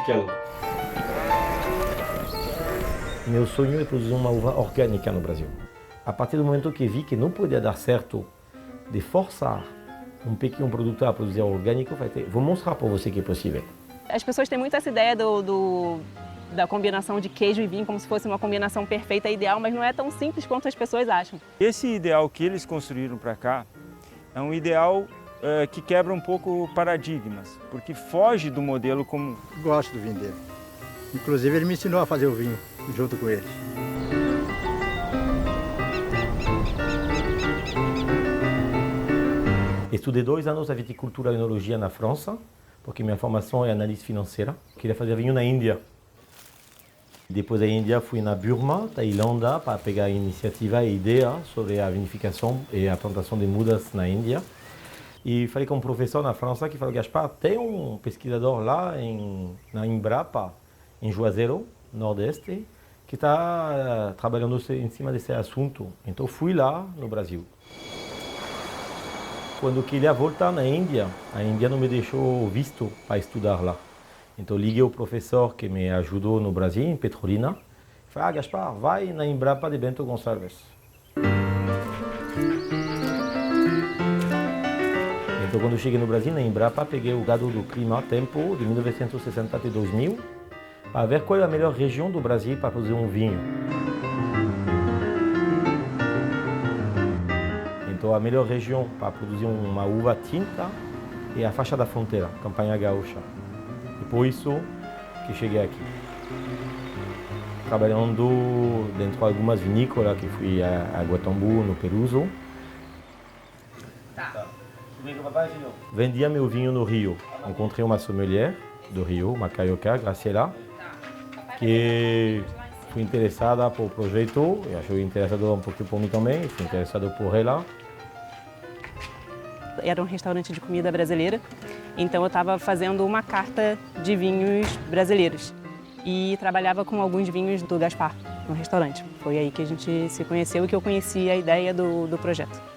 musical. Meu sonho é produzir uma uva orgânica no Brasil. A partir do momento que vi que não podia dar certo de forçar um pequeno produtor a produzir orgânico, vou mostrar para você que é possível. As pessoas têm muito essa ideia da combinação de queijo e vinho como se fosse uma combinação perfeita, ideal, mas não é tão simples quanto as pessoas acham. Esse ideal que eles construíram para cá é um ideal que quebra um pouco paradigmas, porque foge do modelo comum. Gosto do vinho dele. Inclusive ele me ensinou a fazer o vinho junto com ele. Estudei 2 anos a viticultura e enologia na França, porque minha formação é análise financeira. Queria fazer vinho na Índia. Depois da Índia fui na Burma, Tailândia, para pegar a iniciativa e ideia sobre a vinificação e a plantação de mudas na Índia. E falei com um professor na França que falou: Gaspar, tem um pesquisador lá na Embrapa, em Juazeiro, Nordeste, que está trabalhando em cima desse assunto. Então fui lá no Brasil. Quando queria voltar na Índia, a Índia não me deixou visto para estudar lá. Então liguei ao professor que me ajudou no Brasil, em Petrolina. Falei: Gaspar, vai na Embrapa de Bento Gonçalves. Então quando cheguei no Brasil, na Embrapa, peguei o gado do clima tempo de 1960 até 2000, para ver qual é a melhor região do Brasil para produzir um vinho. Então a melhor região para produzir uma uva tinta é a faixa da fronteira, Campanha Gaúcha. E por isso que cheguei aqui. Trabalhando dentro de algumas vinícolas, que fui a Guatambu, no Peruso. Tá. Vendia meu vinho no Rio. Encontrei uma sommelier do Rio, uma carioca, Graciela, que fui interessada por projeto, e achei interessado um pouquinho por mim também, fui interessado por ela. Era um restaurante de comida brasileira, então eu estava fazendo uma carta de vinhos brasileiros e trabalhava com alguns vinhos do Gaspar no restaurante. Foi aí que a gente se conheceu e que eu conheci a ideia do projeto.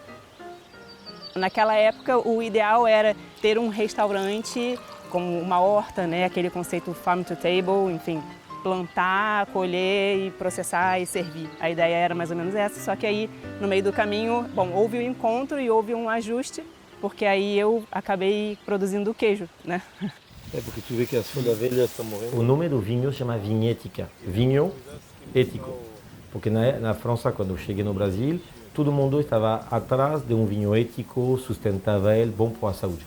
Naquela época, o ideal era ter um restaurante como uma horta, né? Aquele conceito farm to table, enfim, plantar, colher e processar e servir. A ideia era mais ou menos essa, só que aí no meio do caminho, bom, houve um encontro e houve um ajuste, porque aí eu acabei produzindo o queijo, né? É porque tu vê que as folhas velhas estão morrendo. O nome do vinho se chama vinhética, vinho ético. Porque na França, quando eu cheguei no Brasil, todo mundo estava atrás de um vinho ético, sustentável, bom para a saúde.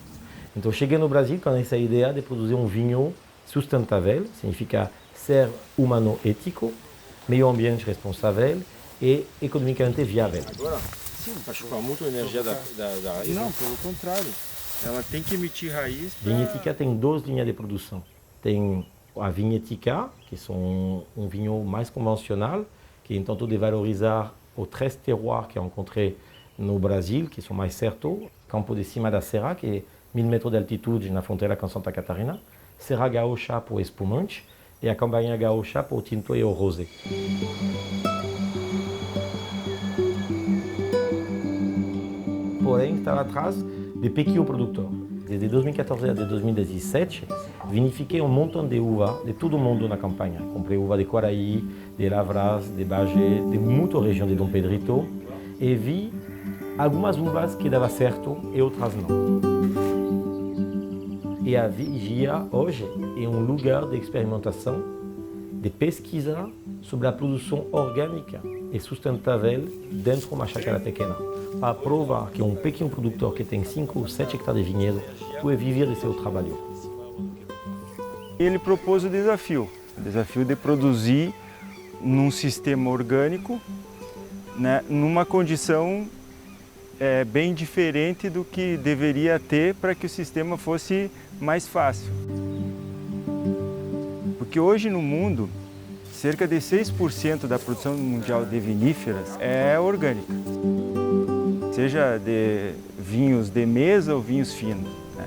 Então cheguei no Brasil com essa ideia de produzir um vinho sustentável, significa ser humano ético, meio ambiente responsável e economicamente viável. Sim, para chupar muito a energia da raiz. Não, pelo contrário. Ela tem que emitir raiz. Vinhética tem 2 linhas de produção. Tem a vinhética, que são um vinho mais convencional, que intenta de valorizar os 3 terroirs que eu encontrei no Brasil, que são mais certos. Campo de Cima da Serra, que é 1000 metros de altitude na fronteira com Santa Catarina. Serra Gaúcha por espumante e a Campanha Gaúcha por tinto e o rosé. Porém, estava atrás de pequeno produtor. Desde 2014 até 2017, vinifiquei um montão de uva de todo mundo na campanha. Comprei uva de Quaraí, de Lavras, de Bagé, de muita região de Dom Pedrito, e vi algumas uvas que davam certo e outras não. E a Vigia, hoje, é um lugar de experimentação, de pesquisa sobre a produção orgânica e sustentável dentro de uma chácara pequena, para provar que um pequeno produtor que tem 5 ou 7 hectares de vinhedo pode viver de seu trabalho. Ele propôs o desafio de produzir num sistema orgânico, né, numa condição bem diferente do que deveria ter para que o sistema fosse mais fácil. Porque hoje no mundo, cerca de 6% da produção mundial de viníferas é orgânica. Seja de vinhos de mesa ou vinhos finos, né?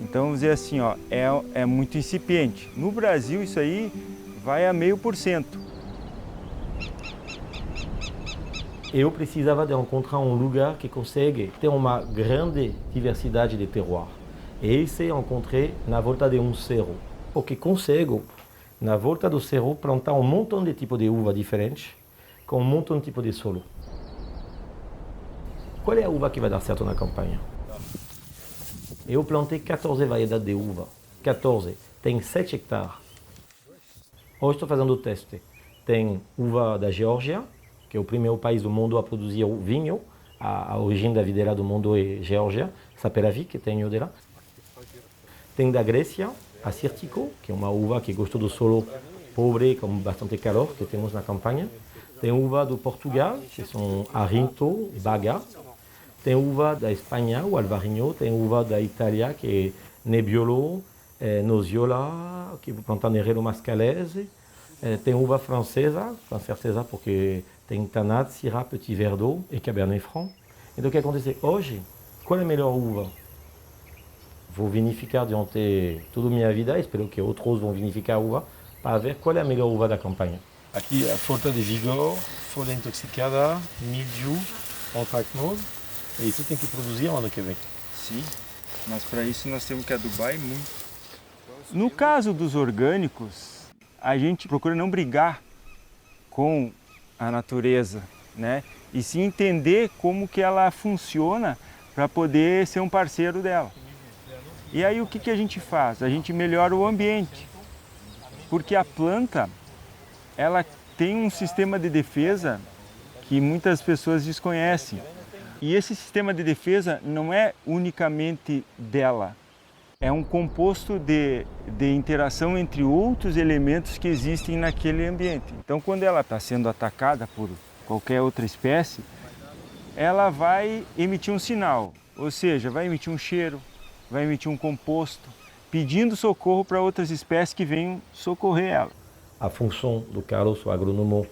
Então, vamos dizer assim, ó, é muito incipiente. No Brasil, isso aí vai a 0,5%. Eu precisava de encontrar um lugar que consegue ter uma grande diversidade de terroir. E esse eu encontrei na volta de um cerro. porque consigo, na volta do cerro, plantar um montão de tipos de uva diferentes, com um montão de tipos de solo. Qual é a uva que vai dar certo na campanha? Eu plantei 14 variedades de uva. 14. Tem 7 hectares. Hoje estou fazendo o teste. Tem uva da Geórgia, que é o primeiro país do mundo a produzir vinho. A origem da videira do mundo é Geórgia, Saperavi, que tem dela. Tem da Grécia, a Sirtico, que é uma uva que gosta do solo pobre, com bastante calor, que temos na campanha. Tem uva do Portugal, que são Arinto e Baga. Tem uva da Espanha, o Alvarinho. Tem uva da Itália, que é Nebbiolo, Nosiola, que vou plantar Nerello Mascalese. Tem uva francesa porque tem Tannat, Syrah, Petit Verdot e Cabernet Franc. Então o que acontece hoje? Qual é a melhor uva? Vou vinificar durante toda a minha vida, espero que outros vão vinificar a uva, para ver qual é a melhor uva da campanha. Aqui a falta de vigor, folha intoxicada, mildiou, anthracnose, e isso tem que produzir no ano que vem. Sim, mas para isso nós temos que adubar muito. No caso dos orgânicos, a gente procura não brigar com a natureza, né? E sim entender como que ela funciona para poder ser um parceiro dela. E aí o que a gente faz? A gente melhora o ambiente, porque a planta ela tem um sistema de defesa que muitas pessoas desconhecem. E esse sistema de defesa não é unicamente dela, é um composto de interação entre outros elementos que existem naquele ambiente. Então, quando ela está sendo atacada por qualquer outra espécie, ela vai emitir um sinal, ou seja, vai emitir um cheiro, vai emitir um composto, pedindo socorro para outras espécies que venham socorrer ela. A função do Carlos, o agrônomo,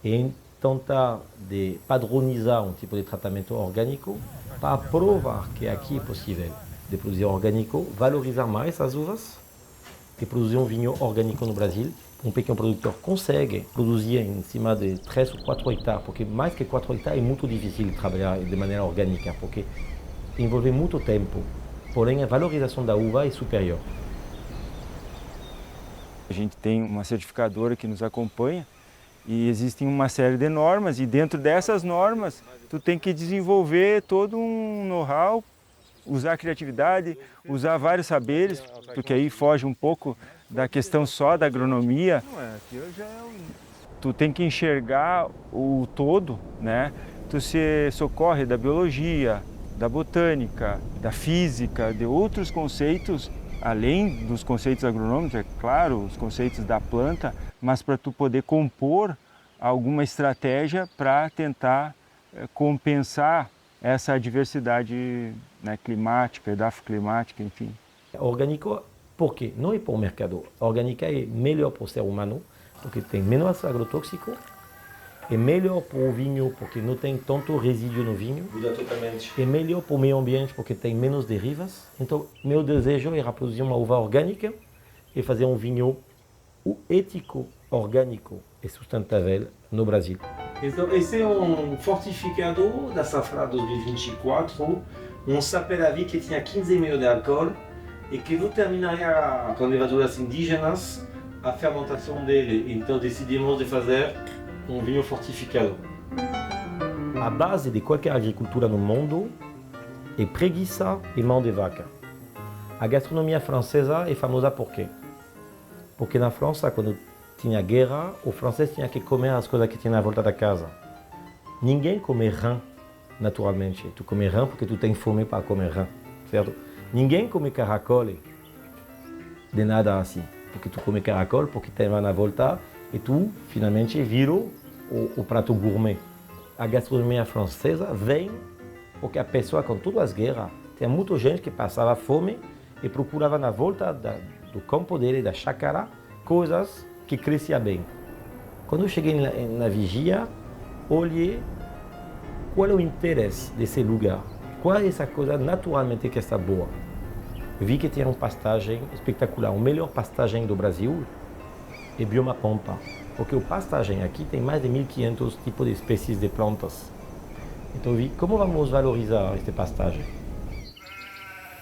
é tentar de padronizar um tipo de tratamento orgânico para provar que aqui é possível de produzir orgânico, valorizar mais as uvas e produzir um vinho orgânico no Brasil. Um pequeno produtor consegue produzir em cima de 3 ou 4 hectares, porque mais que 4 hectares é muito difícil de trabalhar de maneira orgânica, porque envolve muito tempo. Porém, a valorização da uva é superior. A gente tem uma certificadora que nos acompanha e existem uma série de normas, e dentro dessas normas tu tem que desenvolver todo um know-how, usar a criatividade, usar vários saberes, porque aí foge um pouco da questão só da agronomia. Tu tem que enxergar o todo, né? Tu se socorre da biologia, da botânica, da física, de outros conceitos, além dos conceitos agronômicos, é claro, os conceitos da planta, mas para tu poder compor alguma estratégia para tentar compensar essa diversidade, né, climática, edafoclimática, enfim. Orgânico, por quê? Não é para o mercado. Orgânica é melhor para o ser humano, porque tem menos agrotóxico, é melhor para o vinho, porque não tem tanto resíduo no vinho. Muda totalmente. É melhor para o meio ambiente, porque tem menos derivas. Então, meu desejo era produzir uma uva orgânica e fazer um vinho ético, orgânico e sustentável no Brasil. Então, esse é um fortificador da safra 2024, um Saperavi que tinha 15,5 de álcool e que não terminaria com levaduras indígenas a fermentação dele. Então, decidimos de fazer um vinho fortificado. A base de qualquer agricultura no mundo é preguiça e mão de vaca. A gastronomia francesa é famosa por quê? Porque na França, quando tinha guerra, o francês tinha que comer as coisas que tinha na volta da casa. Ninguém come rã, naturalmente. Tu come rã porque tu tem fome para comer rã, certo? Ninguém come caracol de nada assim, porque tu come caracol porque tem lá na volta e tu, finalmente, virou o prato gourmet. A gastronomia francesa vem porque a pessoa, com todas as guerras, tinha muita gente que passava fome e procurava na volta do campo dele, da chácara, coisas que cresciam bem. Quando eu cheguei na vigia, olhei qual é o interesse desse lugar, qual é essa coisa naturalmente que está boa. Vi que tinha uma pastagem espetacular, a melhor pastagem do Brasil é Bioma Pampa, porque a pastagem aqui tem mais de 1.500 tipos de espécies de plantas. Então eu vi como vamos valorizar esta pastagem.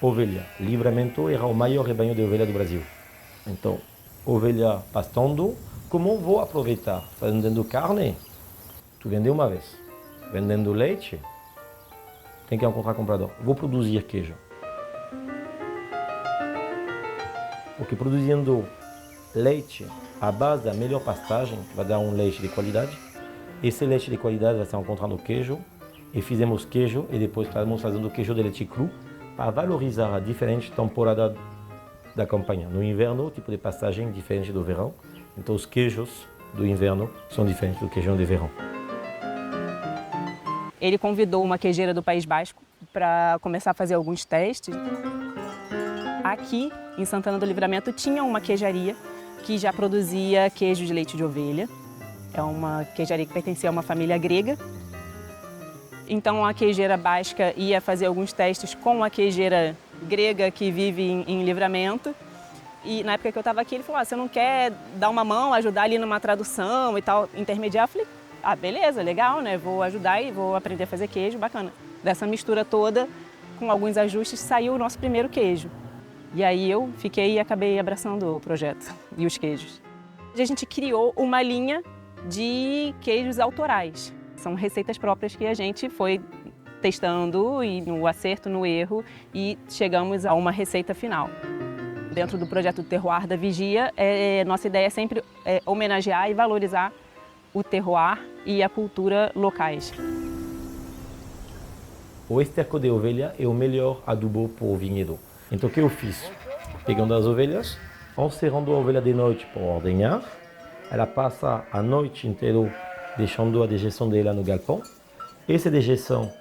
Ovelha. Livramento era o maior rebanho de ovelha do Brasil. Então, ovelha pastando, como vou aproveitar? Vendendo carne, tu vende uma vez. Vendendo leite, tem que encontrar comprador. Vou produzir queijo. Porque produzindo leite à base da melhor pastagem, vai dar um leite de qualidade. Esse leite de qualidade vai ser encontrado no queijo. E fizemos queijo e depois estamos fazendo queijo de leite cru para valorizar a diferente temporada da campanha. No inverno, o tipo de pastagem diferente do verão. Então os queijos do inverno são diferentes do queijo de verão. Ele convidou uma queijeira do País Basco para começar a fazer alguns testes. Aqui, em Santana do Livramento, tinha uma queijaria que já produzia queijo de leite de ovelha. É uma queijaria que pertencia a uma família grega. Então a queijeira basca ia fazer alguns testes com a queijeira grega que vive em Livramento. E na época que eu estava aqui, ele falou, você não quer dar uma mão, ajudar ali numa tradução e tal, intermediar? Eu falei, beleza, legal, né? Vou ajudar e vou aprender a fazer queijo, bacana. Dessa mistura toda, com alguns ajustes, saiu o nosso primeiro queijo. E aí eu fiquei e acabei abraçando o projeto e os queijos. A gente criou uma linha de queijos autorais. São receitas próprias que a gente foi testando e no acerto, no erro, e chegamos a uma receita final. Dentro do projeto Terroir da Vigia, nossa ideia é sempre homenagear e valorizar o terroir e a cultura locais. O esterco de ovelha é o melhor adubo para o vinhedo. Então o que eu fiz? Pegando as ovelhas, encerrando a ovelha de noite para ordenhar, ela passa a noite inteira deixando a dejeção dela no galpão. Essa dejeção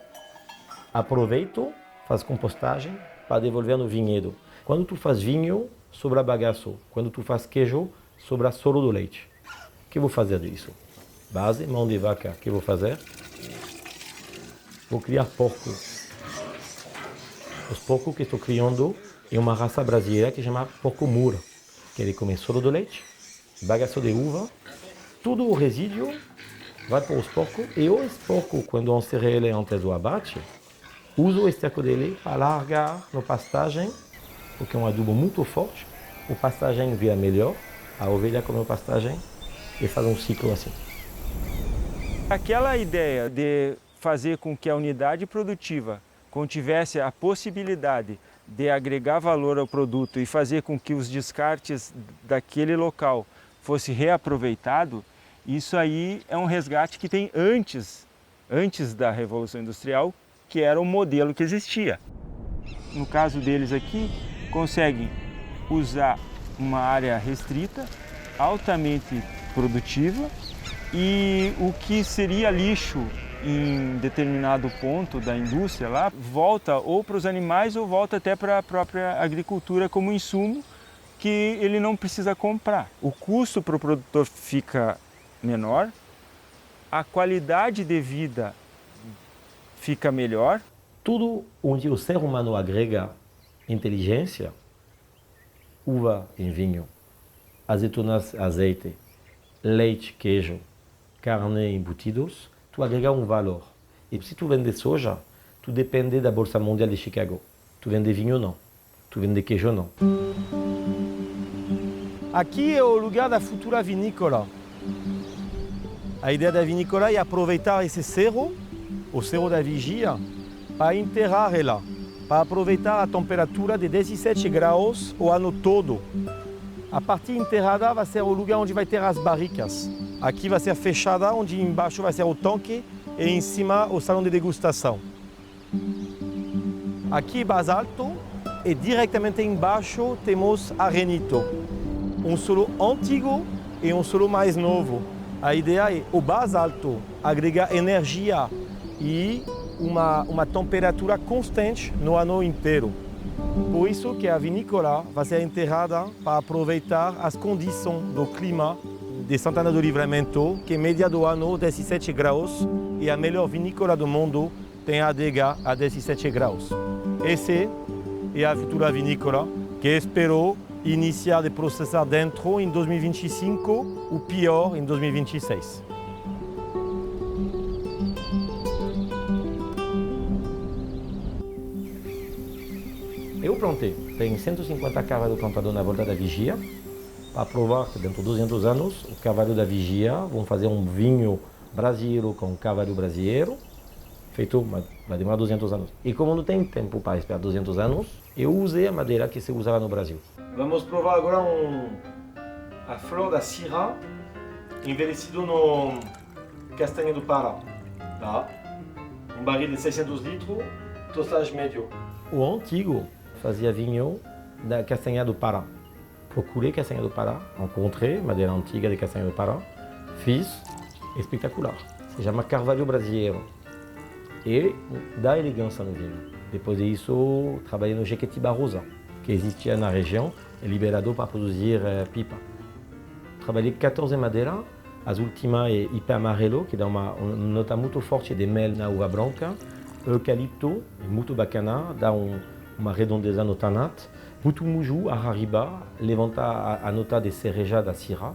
aproveito, faz compostagem para devolver no vinhedo. Quando tu faz vinho, sobra bagaço. Quando tu faz queijo, sobra soro do leite. O que eu vou fazer disso? Base, mão de vaca. O que eu vou fazer? Vou criar porco. Os porcos que estou criando é uma raça brasileira que se chama porco mura, que ele come soro do leite, bagaço de uva, tudo o resíduo vai para os porcos, e os porcos, quando encerra ele antes do abate, usa o esterco dele para largar na pastagem, porque é um adubo muito forte, a pastagem vira melhor, a ovelha come a pastagem e faz um ciclo assim. Aquela ideia de fazer com que a unidade produtiva contivesse a possibilidade de agregar valor ao produto e fazer com que os descartes daquele local fosse reaproveitado, isso aí é um resgate que tem antes da Revolução Industrial, que era o modelo que existia. No caso deles aqui, conseguem usar uma área restrita, altamente produtiva, e o que seria lixo em determinado ponto da indústria lá, volta ou para os animais ou volta até para a própria agricultura como insumo que ele não precisa comprar. O custo para o produtor fica menor, a qualidade de vida fica melhor. Tudo onde o ser humano agrega inteligência, uva em vinho, azeitonas, azeite, leite, queijo, carne, embutidos, tu agrega um valor. E se tu vende soja, tu depende da Bolsa Mundial de Chicago. Tu vende vinho, não. Tu vende queijo, não. Aqui é o lugar da futura vinícola. A ideia da vinícola é aproveitar esse cerro, o Cerro da Vigia, para enterrar ela, para aproveitar a temperatura de 17 graus o ano todo. A parte enterrada vai ser o lugar onde vai ter as barricas. Aqui vai ser fechada, onde embaixo vai ser o tanque e em cima o salão de degustação. Aqui basalto e diretamente embaixo temos arenito. Um solo antigo e um solo mais novo. A ideia é o basalto agregar energia e uma temperatura constante no ano inteiro. Por isso que a vinícola vai ser enterrada para aproveitar as condições do clima de Santana do Livramento, que média do ano 17 graus e a melhor vinícola do mundo tem ADH a 17 graus. Essa é a futura vinícola que espero iniciar de processar dentro em 2025, o pior em 2026. Eu plantei, tem 150 carvas do plantador na volta da Vigia, para provar que dentro de 200 anos o cavalo da vigia vão fazer um vinho brasileiro com cavalo brasileiro, feito, vai demorar 200 anos. E como não tem tempo para esperar 200 anos, eu usei a madeira que se usava no Brasil. Vamos provar agora a flor da Syrah, envelhecido no castanha do Pará. Tá? Um barril de 600 litros, tostagem médio. O antigo fazia vinho da castanha do Pará. Procurei castanha do Pará, encontrei madeira antiga de castanha do Pará, fiz, espetacular. Se chama Carvalho Brasileiro e dá elegância no vinho. Depois disso, trabalhei no Jequitibá Rosa, que existia na região, é liberado para produzir pipa. Trabalhei 14 madeiras, as últimas é Ipé Amarelo, que dá uma nota muito forte de mel na uva branca, eucalipto, muito bacana, dá uma redondeza no tanat, Putu-Muju, Arariba, levanta a nota de cereja da Syrah.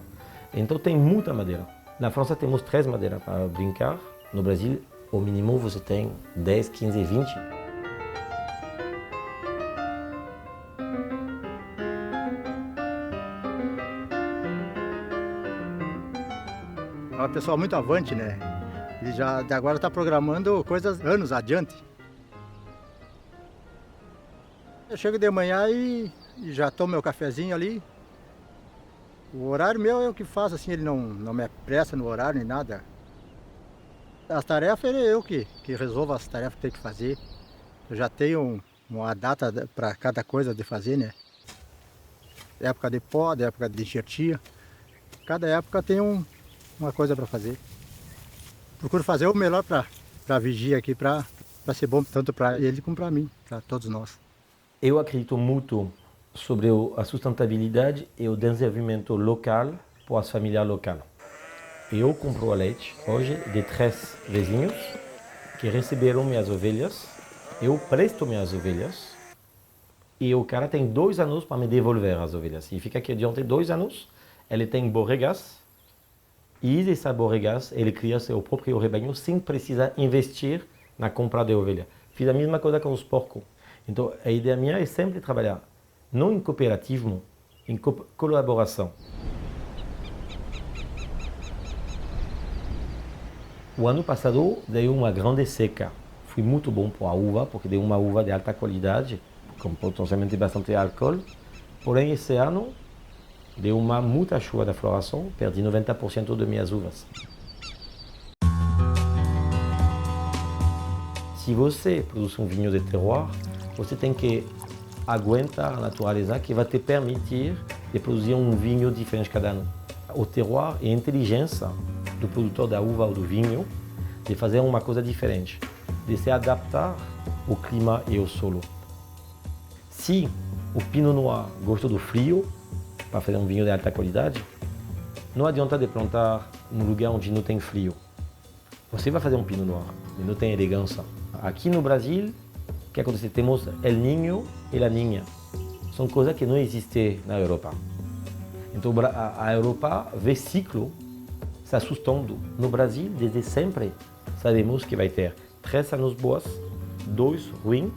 Então tem muita madeira. Na França temos 3 madeiras para brincar. No Brasil, ao mínimo, você tem 10, 15, 20. É uma pessoa muito avante, né? E já de agora está programando coisas anos adiante. Eu chego de manhã e já tomo meu cafezinho ali. O horário meu é o que faço, assim, ele não me apressa no horário nem nada. As tarefas é eu que resolvo as tarefas que tem que fazer. Eu já tenho uma data para cada coisa de fazer, né? Época de poda, época de enxertia. Cada época tem uma coisa para fazer. Procuro fazer o melhor para a vigia aqui, para ser bom tanto para ele como para mim, para todos nós. Eu acredito muito sobre a sustentabilidade e o desenvolvimento local para as famílias locais. Eu compro leite hoje de 3 vizinhos que receberam minhas ovelhas, eu presto minhas ovelhas e o cara tem 2 anos para me devolver as ovelhas. Significa que durante 2 anos ele tem borregas e dessas borregas ele cria seu próprio rebanho sem precisar investir na compra de ovelha. Fiz a mesma coisa com os porcos. Então a ideia minha é sempre trabalhar não em cooperativismo, em colaboração. O ano passado deu uma grande seca. Foi muito bom para a uva, porque deu uma uva de alta qualidade, com potencialmente bastante álcool. Porém, esse ano deu muita chuva da floração, perdi 90% de minhas uvas. Se você produz um vinho de terroir, você tem que aguentar a natureza que vai te permitir de produzir um vinho diferente cada ano. O terroir é a inteligência do produtor da uva ou do vinho de fazer uma coisa diferente, de se adaptar ao clima e ao solo. Se o Pinot Noir gosta do frio, para fazer um vinho de alta qualidade, não adianta de plantar num lugar onde não tem frio. Você vai fazer um Pinot Noir, mas não tem elegância. Aqui no Brasil, o que acontece? Temos El Niño e La Niña. São coisas que não existem na Europa. Então a Europa vê ciclo se assustando. No Brasil, desde sempre, sabemos que vai ter 3 anos boas, 2 ruins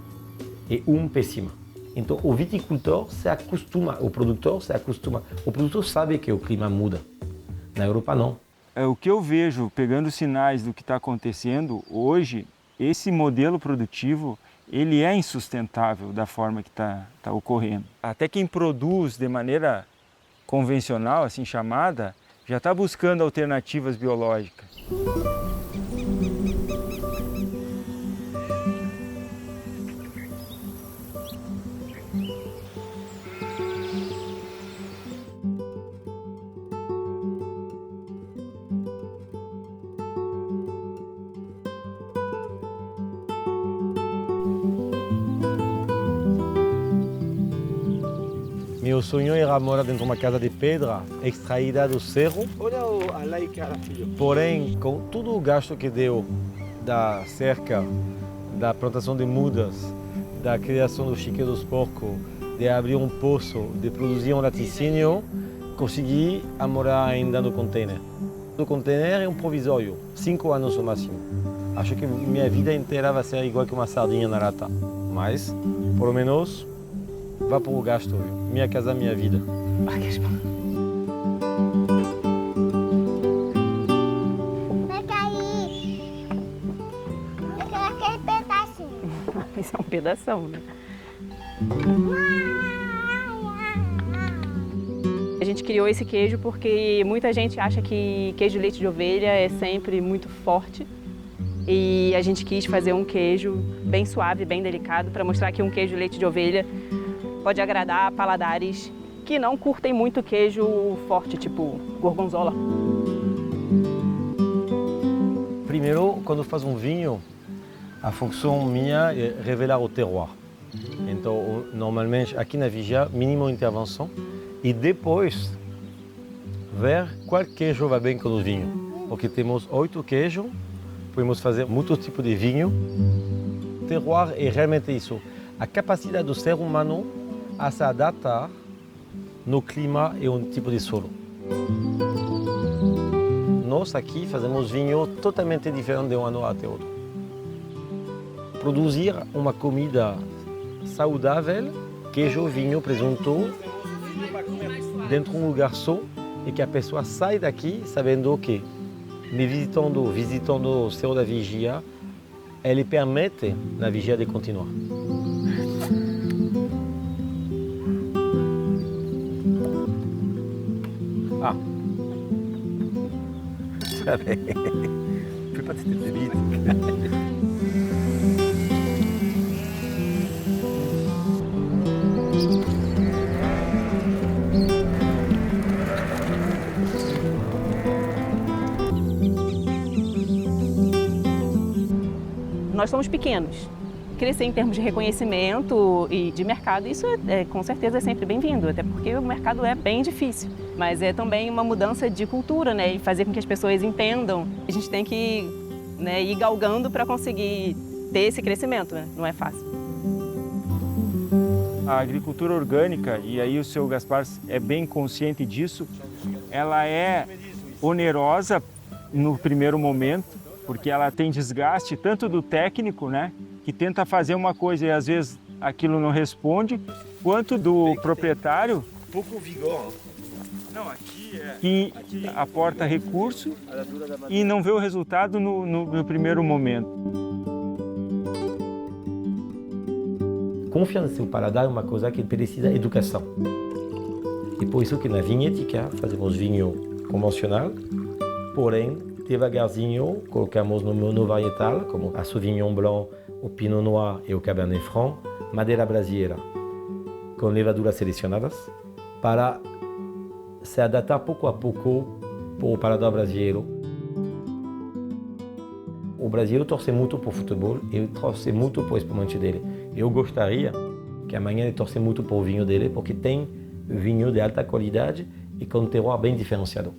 e 1 péssimo. Então o viticultor se acostuma, o produtor se acostuma. O produtor sabe que o clima muda. Na Europa, não. O que eu vejo, pegando sinais do que está acontecendo hoje, esse modelo produtivo ele é insustentável da forma que está ocorrendo. Até quem produz de maneira convencional, assim chamada, já está buscando alternativas biológicas. Meu sonho era morar dentro de uma casa de pedra, extraída do cerro. Olha a laica, filho. Porém, com todo o gasto que deu da cerca, da plantação de mudas, da criação do chiqueiro dos porcos, de abrir um poço, de produzir um laticínio, consegui morar ainda no container. O container é um provisório, 5 anos no máximo. Acho que minha vida inteira vai ser igual que uma sardinha na lata. Mas, pelo menos, vá para o gasto. Minha casa, minha vida. Ah, que Isso é um pedação, né? A gente criou esse queijo porque muita gente acha que queijo de leite de ovelha é sempre muito forte. E a gente quis fazer um queijo bem suave, bem delicado, para mostrar que um queijo de leite de ovelha pode agradar paladares que não curtem muito queijo forte, tipo gorgonzola. Primeiro, quando faz um vinho, a função minha é revelar o terroir. Então, normalmente, aqui na Vigia, mínima intervenção. E depois, ver qual queijo vai bem com o vinho. Porque temos 8 queijos, podemos fazer muitos tipos de vinho. O terroir é realmente isso. A capacidade do ser humano a se adaptar no clima e um tipo de solo. Nós aqui fazemos vinho totalmente diferente de um ano até outro. Produzir uma comida saudável, queijo, vinho, presunto, dentro de um lugar só, e que a pessoa sai daqui sabendo que, me visitando o céu da vigia, ele permite na vigia de continuar. Ah, ça va. Fais pas de cette vite. Nós somos pequenos. Crescer em termos de reconhecimento e de mercado, isso com certeza é sempre bem-vindo, até porque o mercado é bem difícil. Mas é também uma mudança de cultura, né? E fazer com que as pessoas entendam. A gente tem que, né, ir galgando para conseguir ter esse crescimento, né? Não é fácil. A agricultura orgânica, e aí o seu Gaspar é bem consciente disso, ela é onerosa no primeiro momento, porque ela tem desgaste tanto do técnico, né, que tenta fazer uma coisa e às vezes aquilo não responde, quanto do proprietário, Pouco vigor. não, aqui que aporta recurso e não vê o resultado no primeiro momento. Confiar no seu paladar é uma coisa que precisa de educação. E por isso que na vinhética fazemos vinho convencional, porém devagarzinho colocamos no monovarietal, como a Sauvignon Blanc, o Pinot Noir e o Cabernet Franc, madeira brasileira, com levaduras selecionadas, para se adaptar pouco a pouco para o paladar brasileiro. O brasileiro torce muito para o futebol e torce muito para o espumante dele. Eu gostaria que amanhã ele torce muito para o vinho dele, porque tem vinho de alta qualidade e com um terroir bem diferenciado.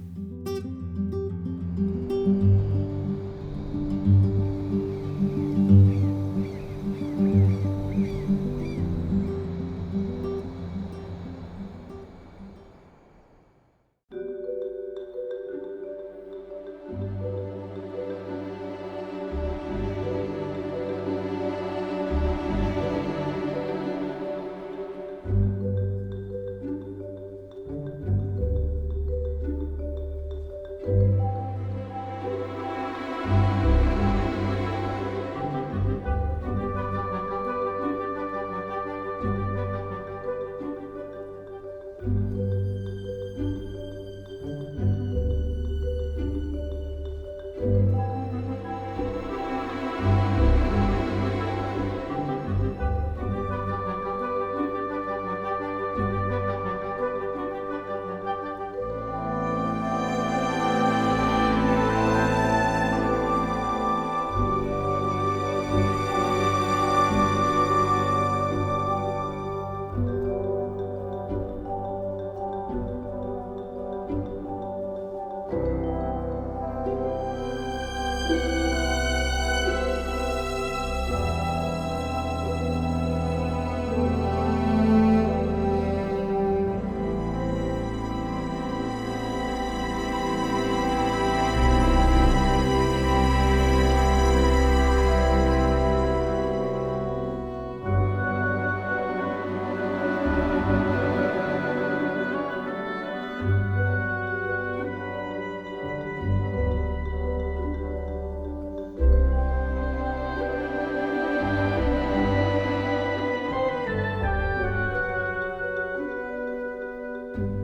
Gaspar.